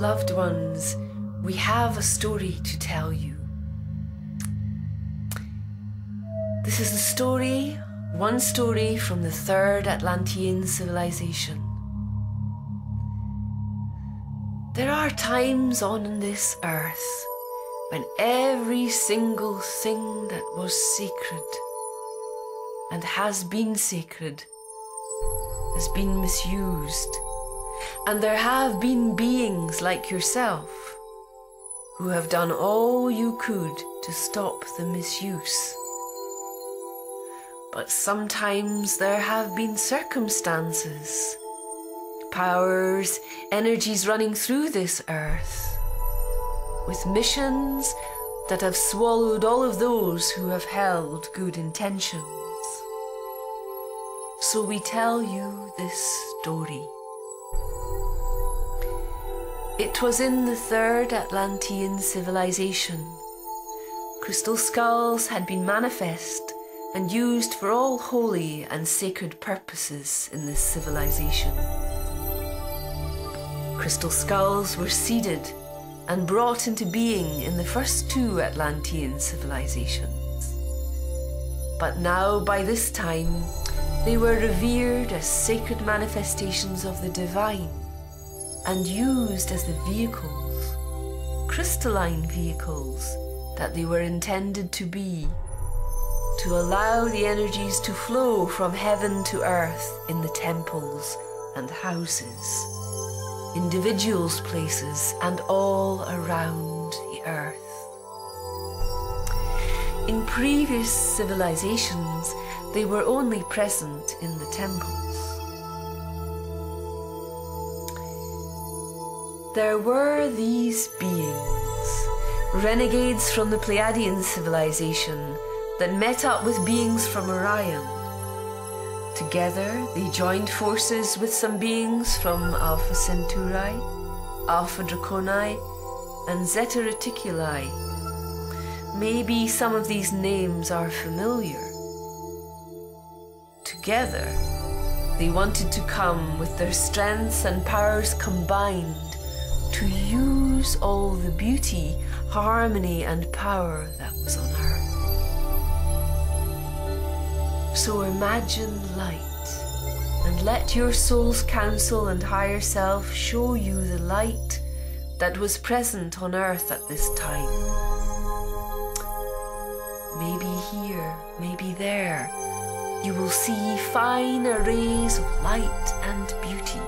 loved ones, we have a story to tell you. This is the story, one story from the third Atlantean civilization. There are times on this earth when every single thing that was sacred and has been sacred has been misused. And there have been beings like yourself who have done all you could to stop the misuse. But sometimes there have been circumstances, powers, energies running through this earth, with missions that have swallowed all of those who have held good intentions. So we tell you this story. It was in the third Atlantean civilization. Crystal skulls had been manifest and used for all holy and sacred purposes in this civilization. Crystal skulls were seeded and brought into being in the first two Atlantean civilizations. But now, by this time, they were revered as sacred manifestations of the divine and used as the vehicles, crystalline vehicles, that they were intended to be, to allow the energies to flow from heaven to earth in the temples and houses, individuals' places, and all around the earth. In previous civilizations, they were only present in the temples. There were these beings, renegades from the Pleiadian civilization, that met up with beings from Orion. Together, they joined forces with some beings from Alpha Centauri, Alpha Draconi, and Zeta Reticuli. Maybe some of these names are familiar. Together, they wanted to come with their strengths and powers combined to use all the beauty, harmony, and power that was on earth. So imagine light, and let your soul's counsel and higher self show you the light that was present on earth at this time. Maybe here, maybe there, you will see fine arrays of light and beauty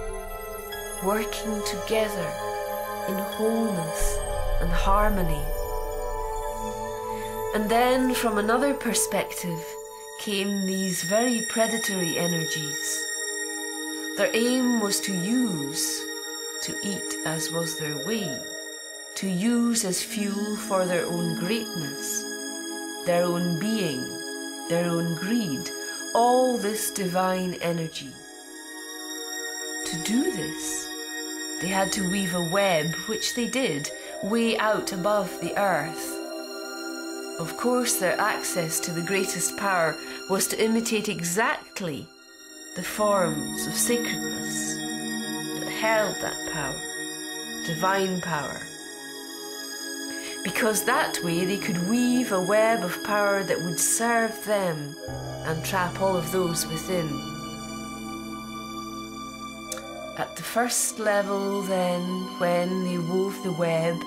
working together in wholeness and harmony. And then from another perspective came these very predatory energies. Their aim was to use, to eat as was their way, to use as fuel for their own greatness, their own being, their own greed, all this divine energy. To do this, they had to weave a web, which they did, way out above the earth. Of course, their access to the greatest power was to imitate exactly the forms of sacredness that held that power, divine power. Because that way they could weave a web of power that would serve them and trap all of those within. At the first level then, when they wove the web,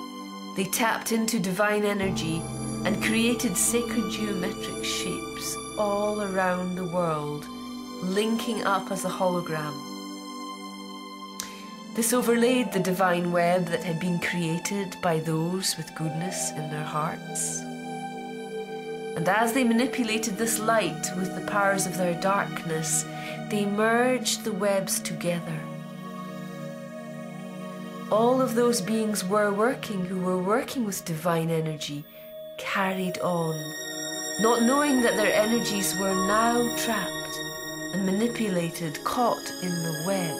they tapped into divine energy and created sacred geometric shapes all around the world, linking up as a hologram. This overlaid the divine web that had been created by those with goodness in their hearts. And as they manipulated this light with the powers of their darkness, they merged the webs together. All of those beings who were working with divine energy, carried on, not knowing that their energies were now trapped and manipulated, caught in the web.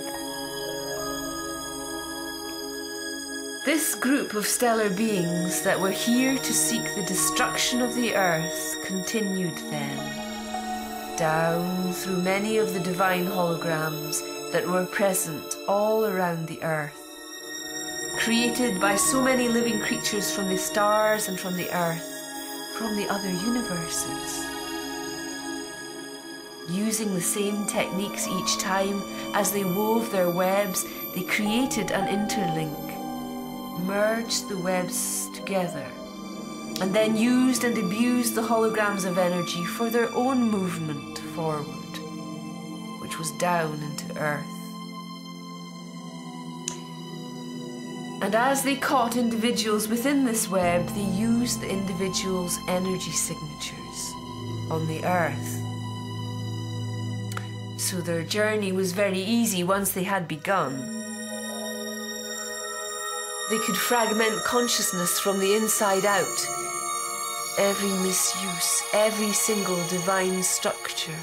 This group of stellar beings that were here to seek the destruction of the earth continued then, down through many of the divine holograms that were present all around the earth, created by so many living creatures from the stars and from the earth, from the other universes. Using the same techniques each time as they wove their webs, they created an interlink, merged the webs together, and then used and abused the holograms of energy for their own movement forward, which was down into earth. And as they caught individuals within this web, they used the individuals' energy signatures on the earth. So their journey was very easy once they had begun. They could fragment consciousness from the inside out. Every misuse, every single divine structure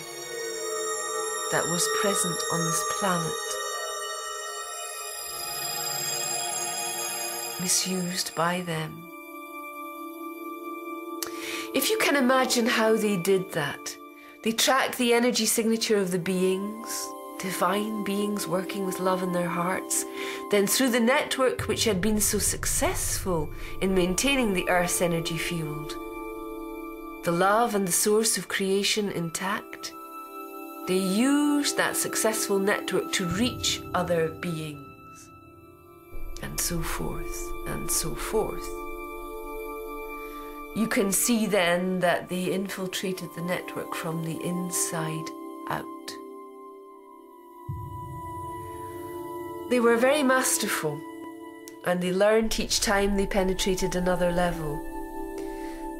that was present on this planet, misused by them. If you can imagine how they did that, they tracked the energy signature of the beings, divine beings working with love in their hearts, then through the network which had been so successful in maintaining the Earth's energy field, the love and the source of creation intact, they used that successful network to reach other beings, and so forth, and so forth. You can see then that they infiltrated the network from the inside out. They were very masterful, and they learned each time they penetrated another level.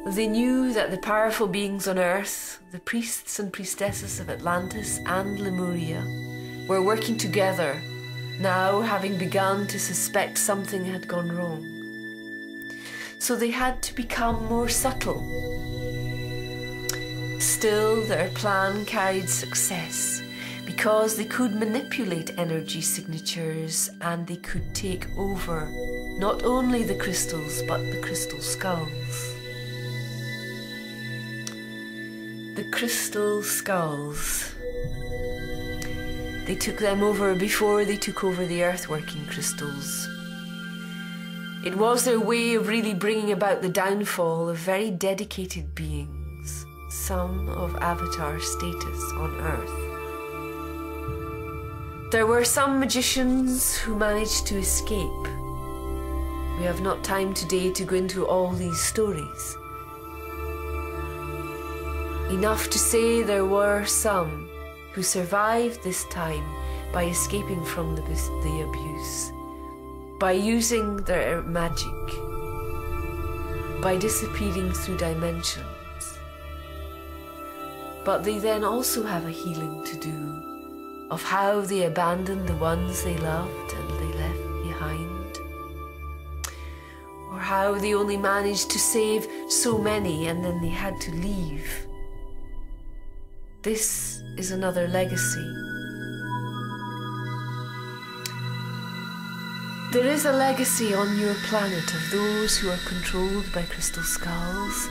They knew that the powerful beings on Earth, the priests and priestesses of Atlantis and Lemuria, were working together, now having begun to suspect something had gone wrong. So they had to become more subtle. Still, their plan carried success because they could manipulate energy signatures and they could take over not only the crystals but the crystal skulls. The crystal skulls. They took them over before they took over the earth-working crystals. It was their way of really bringing about the downfall of very dedicated beings, some of avatar status on Earth. There were some magicians who managed to escape. We have not time today to go into all these stories. Enough to say there were some who survived this time by escaping from the abuse, by using their magic, by disappearing through dimensions. But they then also have a healing to do of how they abandoned the ones they loved and they left behind, or how they only managed to save so many and then they had to leave. This is another legacy. There is a legacy on your planet of those who are controlled by crystal skulls,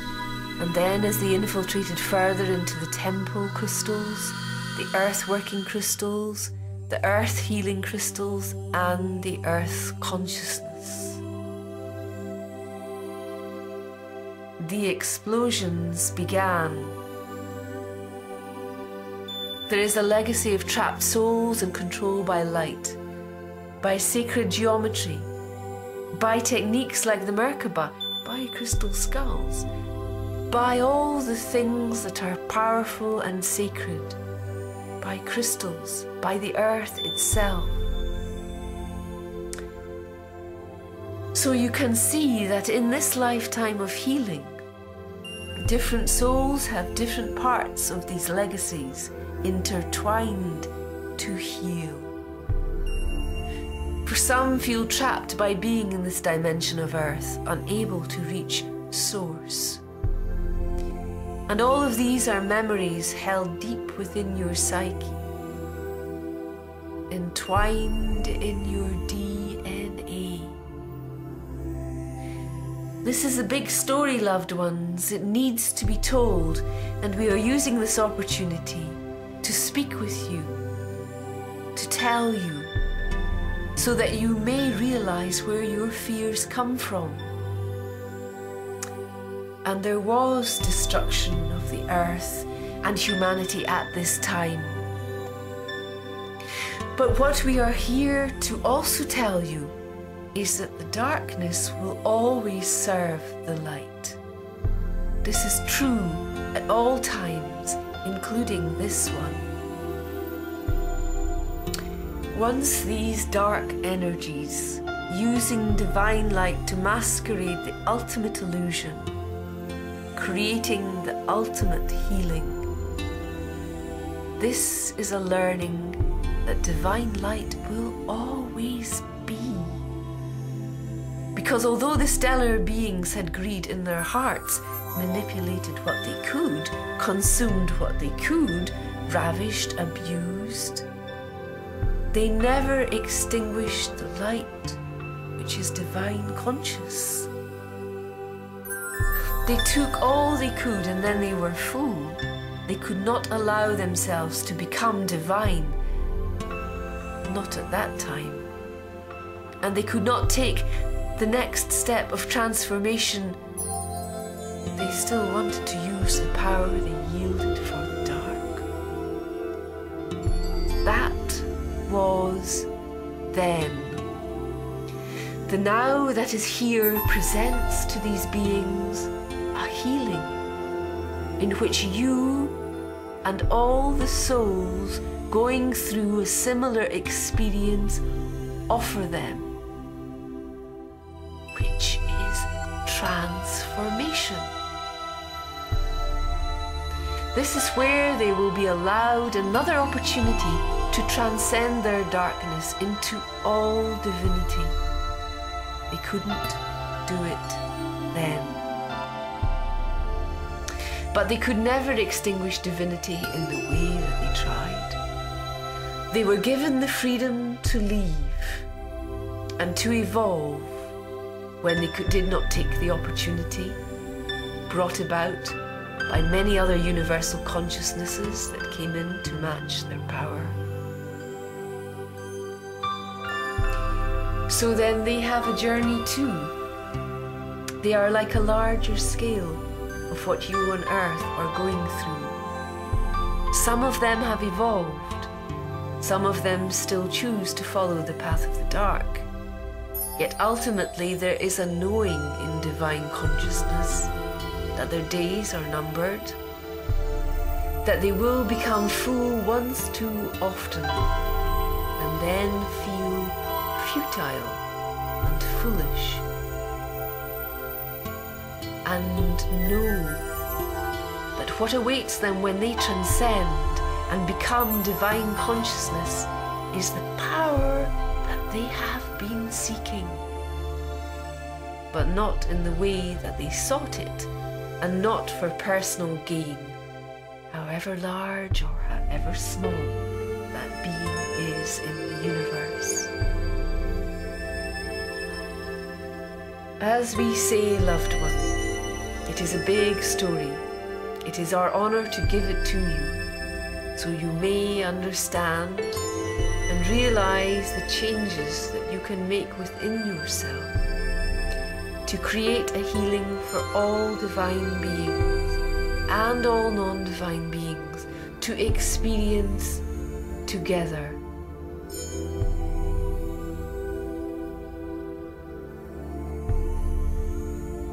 and then as they infiltrated further into the temple crystals, the earth-working crystals, the earth-healing crystals, and the earth consciousness. The explosions began. There is a legacy of trapped souls and control by light, by sacred geometry, by techniques like the Merkaba, by crystal skulls, by all the things that are powerful and sacred, by crystals, by the earth itself. So you can see that in this lifetime of healing, different souls have different parts of these legacies intertwined to heal. For some feel trapped by being in this dimension of Earth, unable to reach Source. And all of these are memories held deep within your psyche, entwined in your DNA. This is a big story, loved ones. It needs to be told, and we are using this opportunity to speak with you, to tell you, so that you may realize where your fears come from. And there was destruction of the earth and humanity at this time. But what we are here to also tell you is that the darkness will always serve the light. This is true at all times, including this one. Once these dark energies, using divine light to masquerade the ultimate illusion, creating the ultimate healing, this is a learning that divine light will always be. Because although the stellar beings had greed in their hearts, manipulated what they could, consumed what they could, ravished, abused, they never extinguished the light, which is divine conscious. They took all they could and then they were full. They could not allow themselves to become divine. Not at that time. And they could not take the next step of transformation. They still wanted to use the power they yielded for the dark. That was then. The now that is here presents to these beings a healing in which you and all the souls going through a similar experience offer them, which is transformation. This is where they will be allowed another opportunity to transcend their darkness into all divinity. They couldn't do it then. But they could never extinguish divinity in the way that they tried. They were given the freedom to leave and to evolve when they did not take the opportunity brought about by many other universal consciousnesses that came in to match their power. So then they have a journey too. They are like a larger scale of what you on earth are going through. Some of them have evolved. Some of them still choose to follow the path of the dark. Yet ultimately there is a knowing in divine consciousness that their days are numbered, that they will become full once too often, and then feel futile and foolish, and know that what awaits them when they transcend and become divine consciousness is the power that they have been seeking, but not in the way that they sought it, and not for personal gain, however large or however small that being is in the universe. As we say, loved one, it is a big story. It is our honor to give it to you, so you may understand and realize the changes that you can make within yourself to create a healing for all divine beings and all non-divine beings to experience together.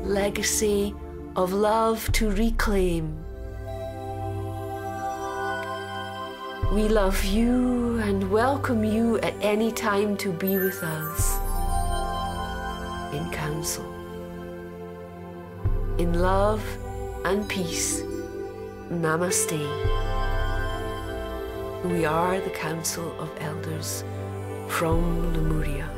Legacy of love to reclaim. We love you and welcome you at any time to be with us in council. In love and peace, Namaste. We are the Council of Elders from Lemuria.